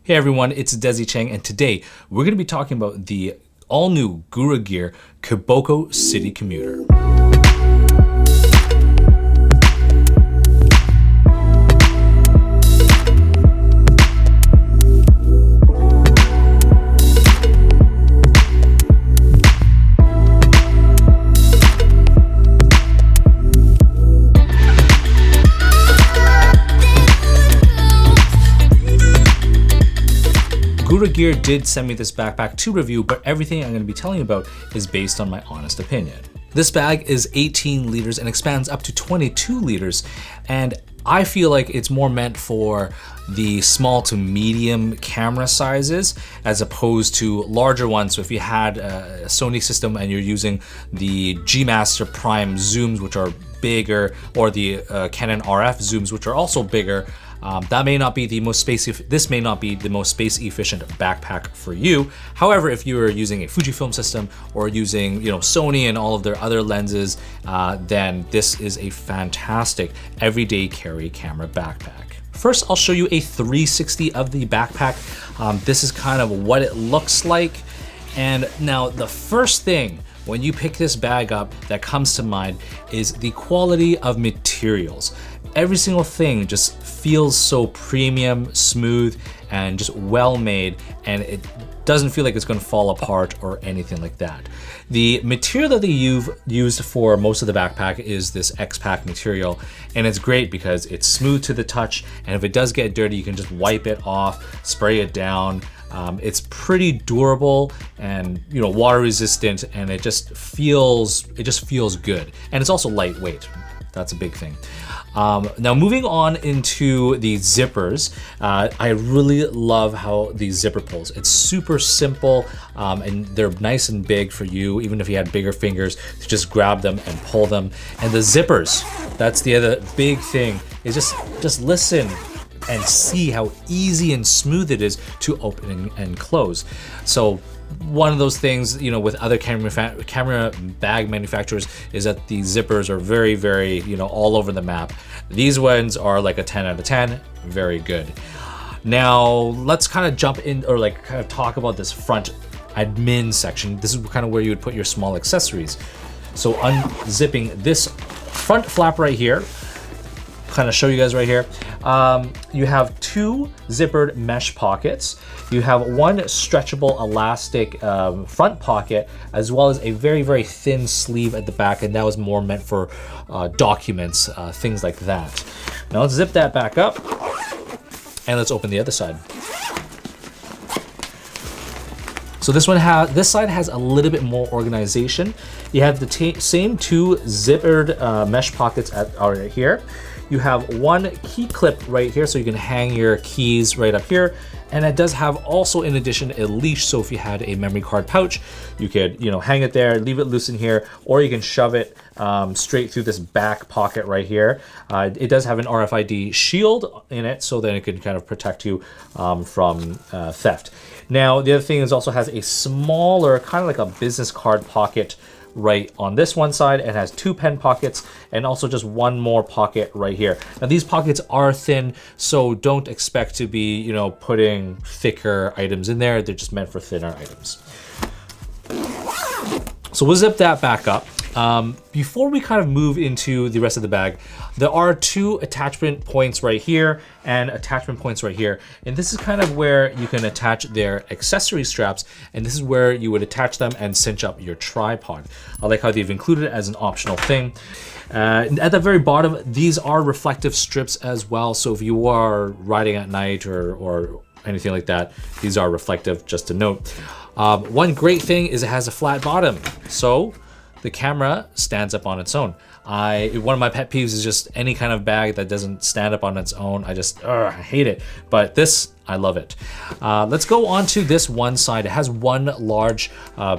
Hey everyone, it's Desy Cheng, and today we're going to be talking about the all-new Gura gear Kiboko City Commuter. Gura Gear did send me this backpack to review, but everything I'm going to be telling you about is based on my honest opinion. This bag is 18 liters and expands up to 22 liters, and I feel like it's more meant for the small to medium camera sizes as opposed to larger ones. So if you had a Sony system and you're using the G Master Prime zooms, which are bigger, or the Canon RF zooms, which are also bigger, that may not be the most this may not be the most space efficient backpack for you. However, if you are using a Fujifilm system or using, Sony and all of their other lenses, then this is a fantastic everyday carry camera backpack. First, I'll show you a 360 of the backpack. This is kind of what it looks like. And now the first thing when you pick this bag up that comes to mind is the quality of materials. Every single thing just feels so premium, smooth, and just well made, and it doesn't feel like it's going to fall apart or anything like that. The material that they used for most of the backpack is this X-Pack material, and it's great because it's smooth to the touch, and if it does get dirty, you can just wipe it off, spray it down. It's pretty durable and water resistant, and it just feels good, and it's also lightweight. That's a big thing. Now moving on into the zippers, I really love how the zipper pulls. It's super simple, and they're nice and big for you, even if you had bigger fingers, to just grab them and pull them. And the zippers, that's the other big thing, is just listen and see how easy and smooth it is to open and close. So one of those things, with other camera bag manufacturers is that the zippers are very, very, all over the map. These ones are like a 10 out of 10, very good. Now let's kind of jump in, or kind of talk about this front admin section. This is kind of where you would put your small accessories. So unzipping this front flap right here, kind of show you guys right here. You have two zippered mesh pockets. You have one stretchable elastic front pocket, as well as a very, very thin sleeve at the back, and that was more meant for documents, things like that. Now let's zip that back up, and let's open the other side. So this side has a little bit more organization. You have the same two zippered mesh pockets right here. You have one key clip right here, so you can hang your keys right up here. And it does have also, in addition, a leash. So if you had a memory card pouch, you could, hang it there, leave it loose in here, or you can shove it straight through this back pocket right here. It does have an RFID shield in it, so then it could kind of protect you from theft. Now, the other thing is also has a smaller, kind of like a business card pocket right on this one side, and has two pen pockets and also just one more pocket right here. Now these pockets are thin, so don't expect to be, putting thicker items in there. They're just meant for thinner items. So we'll zip that back up. Before we kind of move into the rest of the bag, there are two attachment points right here and attachment points right here. And this is kind of where you can attach their accessory straps, and this is where you would attach them and cinch up your tripod. I like how they've included it as an optional thing. At the very bottom, these are reflective strips as well. So if you are riding at night or anything like that, these are reflective, just to note. One great thing is it has a flat bottom, so the camera stands up on its own. One of my pet peeves is just any kind of bag that doesn't stand up on its own. I hate it, but this, I love it. Let's go on to this one side. It has one large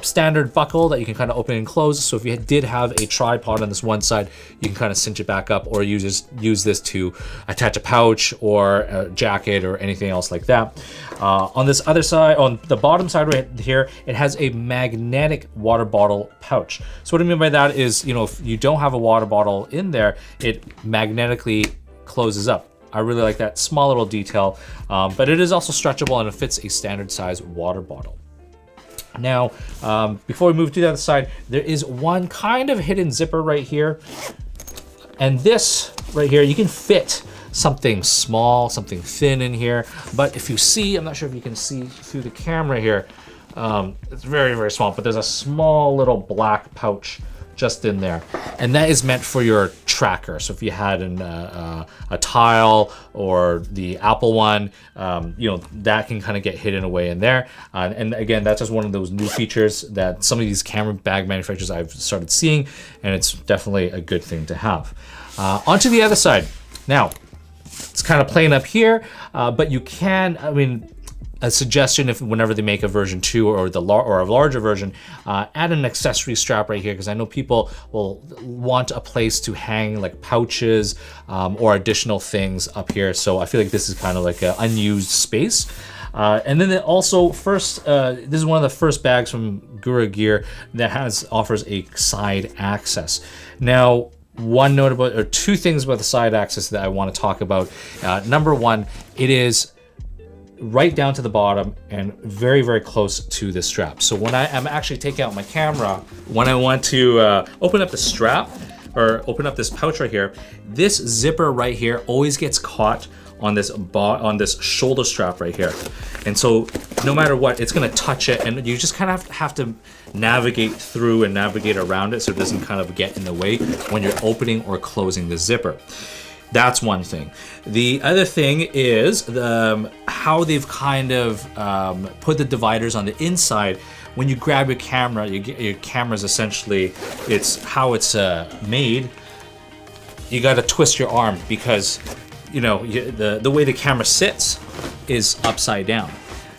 standard buckle that you can kind of open and close. So if you did have a tripod on this one side, you can kind of cinch it back up, or use this to attach a pouch or a jacket or anything else like that. On this other side, on the bottom side right here, it has a magnetic water bottle pouch. So what I mean by that is, if you don't have a water bottle in there, it magnetically closes up. I really like that small little detail, but it is also stretchable and it fits a standard size water bottle. Now, before we move to the other side, there is one kind of hidden zipper right here. And this right here, you can fit something small, something thin in here. But if you see, I'm not sure if you can see through the camera here, it's very, very small, but there's a small little black pouch just in there. And that is meant for your tracker. So if you had a tile or the Apple one, you know, that can kind of get hidden away in there. And again, that's just one of those new features that some of these camera bag manufacturers I've started seeing, and it's definitely a good thing to have. Onto the other side. Now, it's kind of plain up here, but you can, I mean, a suggestion if whenever they make a version 2 or a larger version, add an accessory strap right here, because I know people will want a place to hang like pouches or additional things up here. So I feel like this is kind of like an unused space. And then also this is one of the first bags from Gura Gear that offers a side access. Now, one note about, or two things about the side access that I want to talk about. Number one, it is right down to the bottom and very, very close to the strap. So when I am actually taking out my camera, when I want to open up the strap or open up this pouch right here, this zipper right here always gets caught on this shoulder strap right here. And so no matter what, it's gonna touch it, and you just kind of have to navigate through and navigate around it so it doesn't kind of get in the way when you're opening or closing the zipper. That's one thing. The other thing is how they've kind of put the dividers on the inside. When you grab your camera, your camera's essentially, it's how it's made. You got to twist your arm because, you know, the way the camera sits is upside down.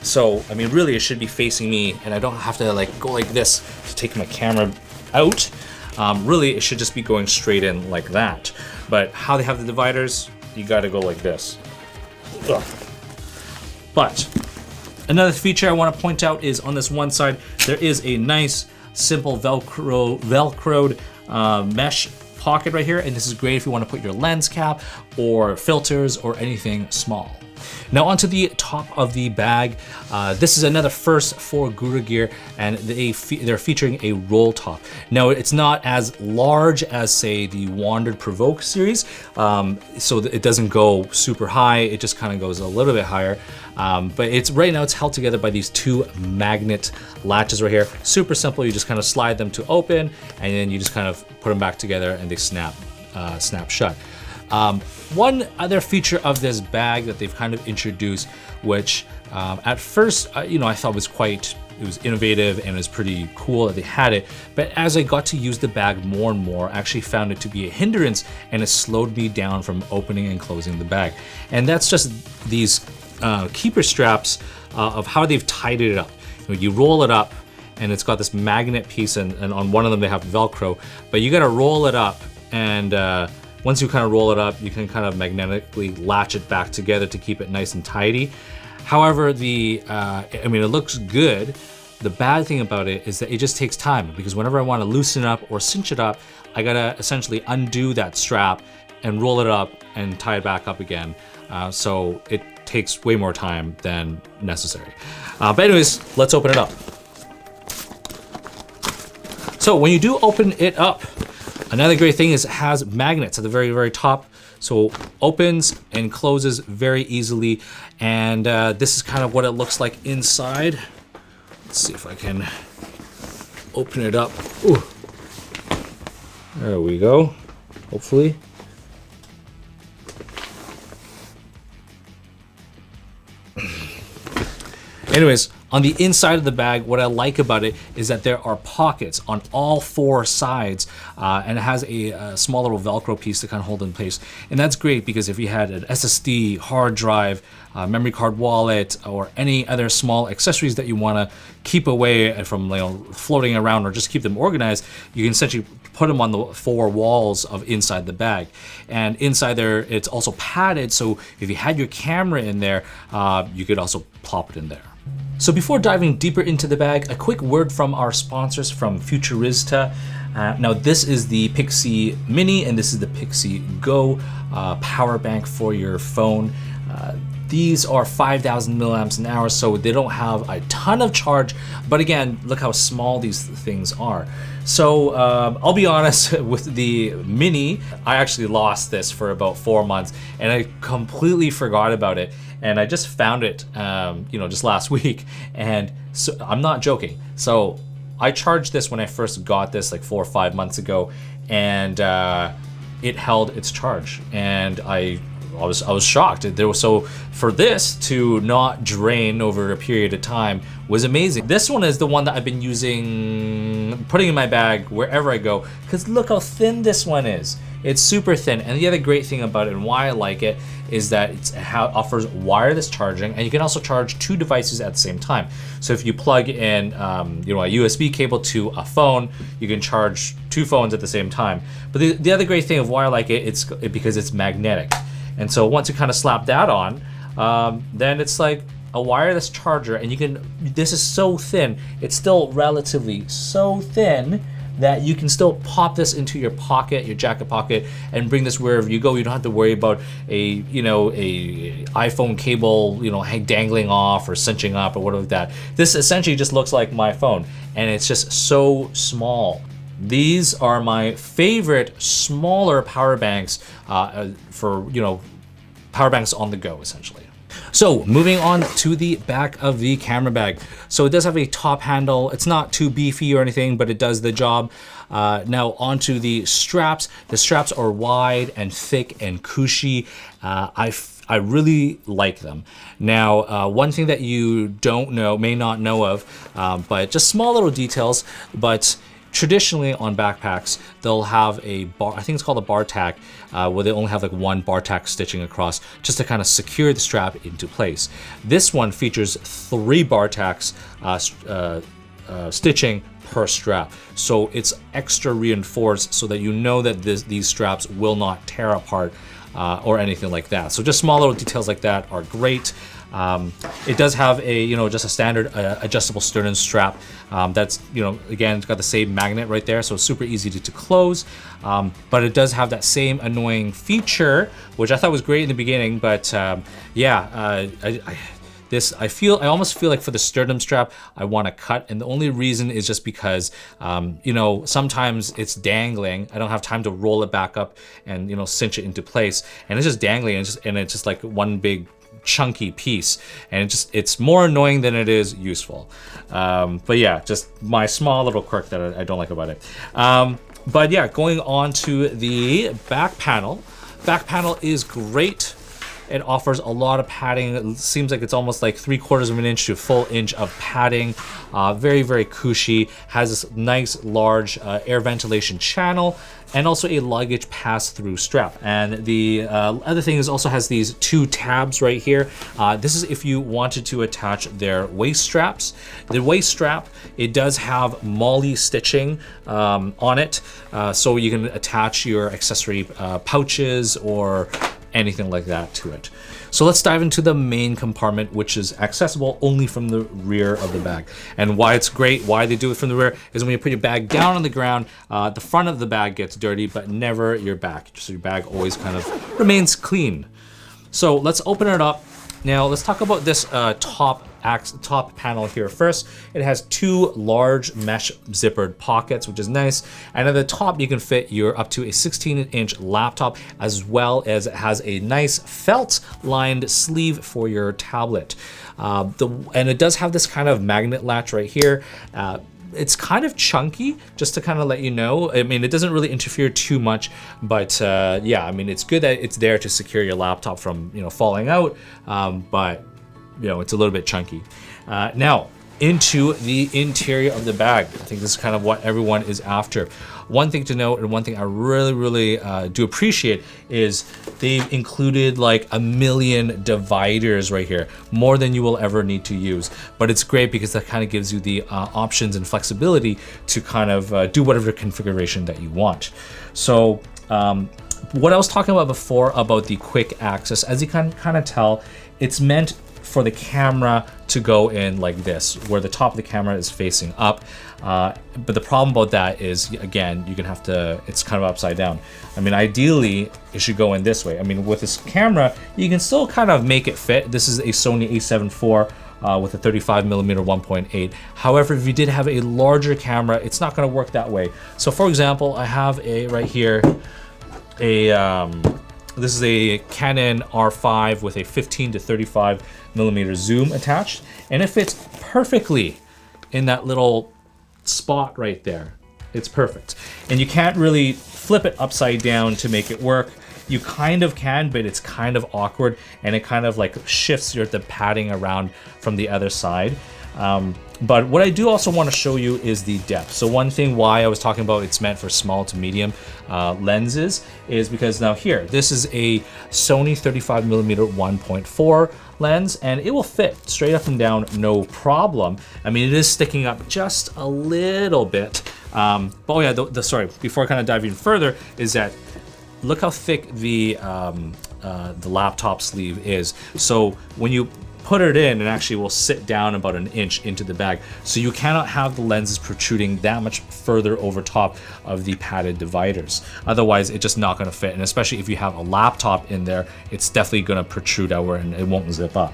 So, I mean, really it should be facing me, and I don't have to like go like this to take my camera out. Really, it should just be going straight in like that. But how they have the dividers, you gotta go like this. Ugh. But another feature I want to point out is on this one side, there is a nice, simple velcroed mesh pocket right here. And this is great if you want to put your lens cap or filters or anything small. Now onto the top of the bag. This is another first for Gura Gear, and they're featuring a roll top. Now it's not as large as say the Wandered Provoke series, so it doesn't go super high. It just kind of goes a little bit higher. But right now it's held together by these two magnet latches right here. Super simple. You just kind of slide them to open, and then you just kind of put them back together, and they snap shut. One other feature of this bag that they've kind of introduced, which at first, you know, I thought it was innovative and it was pretty cool that they had it. But as I got to use the bag more and more, I actually found it to be a hindrance, and it slowed me down from opening and closing the bag. And that's just these keeper straps of how they've tied it up. You roll it up, and it's got this magnet piece, and on one of them they have Velcro, but you got to roll it up, and once you kind of roll it up, you can kind of magnetically latch it back together to keep it nice and tidy. However, I mean, it looks good. The bad thing about it is that it just takes time, because whenever I want to loosen it up or cinch it up, I gotta essentially undo that strap and roll it up and tie it back up again. So it takes way more time than necessary. But anyways, let's open it up. So when you do open it up, another great thing is it has magnets at the very, very top. So opens and closes very easily. And this is kind of what it looks like inside. Let's see if I can open it up. Ooh. There we go, hopefully. Anyways, on the inside of the bag, what I like about it is that there are pockets on all four sides, and it has a small little Velcro piece to kind of hold in place. And that's great because if you had an SSD, hard drive, memory card wallet, or any other small accessories that you want to keep away from, you know, floating around, or just keep them organized, you can essentially put them on the four walls of inside the bag. And inside there, it's also padded, so if you had your camera in there, you could also plop it in there. So before diving deeper into the bag, a quick word from our sponsors from Futurizta. Now this is the Pixie Mini and this is the Pixie Go power bank for your phone. These are 5,000 milliamps an hour, so they don't have a ton of charge, but again, look how small these things are. So I'll be honest, with the Mini, I actually lost this for about 4 months and I completely forgot about it. And I just found it, just last week. And so I'm not joking. So I charged this when I first got this like 4 or 5 months ago, and it held its charge. And I was shocked. So for this to not drain over a period of time was amazing. This one is the one that I've been using, putting in my bag wherever I go, because look how thin this one is. It's super thin. And the other great thing about it and why I like it is that it offers wireless charging, and you can also charge 2 devices at the same time. So if you plug in a USB cable to a phone, you can charge 2 phones at the same time. But the other great thing of why I like it, it's because it's magnetic. And so once you kind of slap that on, then it's like a wireless charger, and this is so thin, it's still relatively so thin that you can still pop this into your pocket, your jacket pocket, and bring this wherever you go. You don't have to worry about a iPhone cable, dangling off or cinching up or whatever like that. This essentially just looks like my phone, and it's just so small. These are my favorite smaller power banks for power banks on the go, essentially. So moving on to the back of the camera bag. So it does have a top handle. It's not too beefy or anything, but it does the job. Now onto the straps. The straps are wide and thick and cushy. I really like them. Now, one thing that you may not know of, but just small little details, but traditionally on backpacks, they'll have a bar, I think it's called a bar tack, where they only have like 1 bar tack stitching across just to kind of secure the strap into place. This one features 3 bar tacks stitching per strap. So it's extra reinforced so that you know that these straps will not tear apart or anything like that. So just small little details like that are great. It does have just a standard adjustable sternum strap. That's, again, it's got the same magnet right there, so it's super easy to close. But it does have that same annoying feature, which I thought was great in the beginning, but I almost feel like for the sternum strap, I want to cut, and the only reason is just because, sometimes it's dangling. I don't have time to roll it back up and, cinch it into place, and it's just dangling, and it's just like one big chunky piece, and it's more annoying than it is useful. But yeah, just my small little quirk that I don't like about it. But yeah, going on to the back panel. Back panel is great. It offers a lot of padding. It seems like it's almost like 3/4 of an inch to a full inch of padding. Very, very cushy. Has this nice large air ventilation channel, and also a luggage pass-through strap. And the other thing is also has these 2 tabs right here. This is if you wanted to attach their waist straps. The waist strap, it does have MOLLE stitching on it, so you can attach your accessory pouches or anything like that to it. So let's dive into the main compartment, which is accessible only from the rear of the bag. And why it's great, why they do it from the rear, is when you put your bag down on the ground, the front of the bag gets dirty, but never your back. So your bag always kind of remains clean. So let's open it up. Now let's talk about this top panel here first. It has 2 large mesh zippered pockets, which is nice. And at the top, you can fit your up to a 16-inch laptop, as well as it has a nice felt-lined sleeve for your tablet. And it does have this kind of magnet latch right here. It's kind of chunky, just to kind of let you know. I mean, it doesn't really interfere too much, but yeah, I mean, it's good that it's there to secure your laptop from, falling out, but it's a little bit chunky. Now, into the interior of the bag. I think this is kind of what everyone is after. One thing to note, and one thing I really do appreciate, is they've included like 1 million dividers right here, more than you will ever need to use. But it's great because that kind of gives you the options and flexibility to kind of do whatever configuration that you want. So what I was talking about before about the quick access, as you can kind of tell, it's meant for the camera to go in like this, where the top of the camera is facing up. But the problem about that is, again, you're gonna have to, it's kind of upside down. I mean, ideally, it should go in this way. I mean, with this camera, you can still kind of make it fit. This is a Sony a7 IV with a 35mm 1.8. However, if you did have a larger camera, it's not gonna work that way. So for example, I have a, right here, this is a Canon R5 with a 15 to 35mm zoom attached, and it fits perfectly in that little spot right there. It's perfect. And you can't really flip it upside down to make it work. You kind of can, but it's kind of awkward, and it kind of like shifts the padding around from the other side. But what I do also want to show you is the depth. So one thing why I was talking about it's meant for small to medium lenses is because now here, this is a Sony 35mm 1.4 lens, and it will fit straight up and down, no problem. I mean, it is sticking up just a little bit. But oh yeah, sorry, before I kind of dive even further, is that look how thick the laptop sleeve is. So when you put it in, it actually will sit down about an inch into the bag. So you cannot have the lenses protruding that much further over top of the padded dividers. Otherwise, it's just not gonna fit. And especially if you have a laptop in there, it's definitely gonna protrude outward and it won't zip up.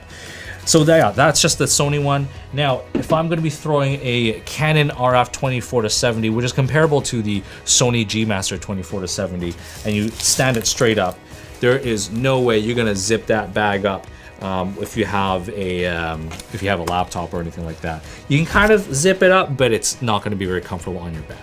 So yeah, that's just the Sony one. Now, if I'm gonna be throwing a Canon RF 24-70, which is comparable to the Sony G Master 24-70, and you stand it straight up, there is no way you're gonna zip that bag up if you have a laptop or anything like that. You can kind of zip it up, but it's not gonna be very comfortable on your back.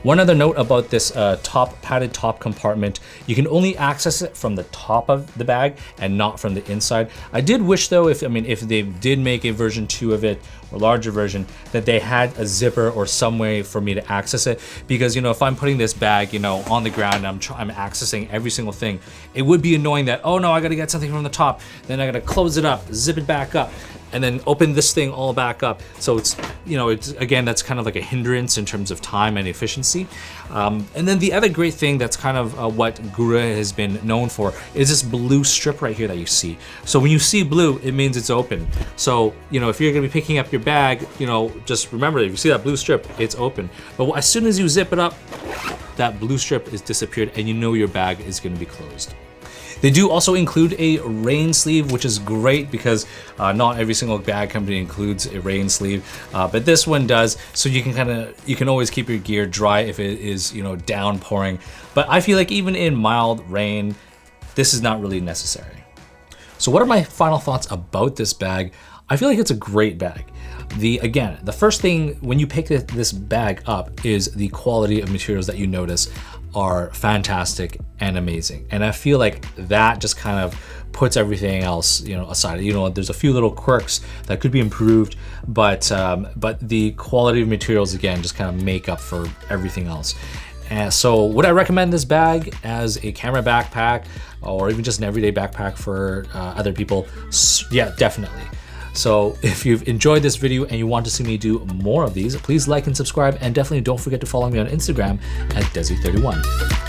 One other note about this padded top compartment, you can only access it from the top of the bag and not from the inside. I did wish though, if they did make a version 2 of it, or larger version, that they had a zipper or some way for me to access it. Because, you know, if I'm putting this bag, you know, on the ground, I'm accessing every single thing, it would be annoying that, oh no, I gotta get something from the top, then I gotta close it up, zip it back up, and then open this thing all back up. So it's, you know, it's, again, that's kind of like a hindrance in terms of time and efficiency. And then the other great thing that's kind of what Gura has been known for is this blue strip right here that you see. So when you see blue, it means it's open. So, you know, if you're gonna be picking up your bag, you know, just remember that if you see that blue strip, it's open. But as soon as you zip it up, that blue strip is disappeared and you know your bag is gonna be closed. They do also include a rain sleeve, which is great because not every single bag company includes a rain sleeve, but this one does. So you can always keep your gear dry if it is, you know, downpouring. But I feel like even in mild rain, this is not really necessary. So what are my final thoughts about this bag? I feel like it's a great bag. Again, the first thing when you pick this bag up is the quality of materials that you notice are fantastic and amazing. And I feel like that just kind of puts everything else, you know, aside. You know, there's a few little quirks that could be improved, but the quality of materials, again, just kind of make up for everything else. And so would I recommend this bag as a camera backpack or even just an everyday backpack for other people? Yeah, definitely. So if you've enjoyed this video and you want to see me do more of these, please like and subscribe, and definitely don't forget to follow me on Instagram at Desy31.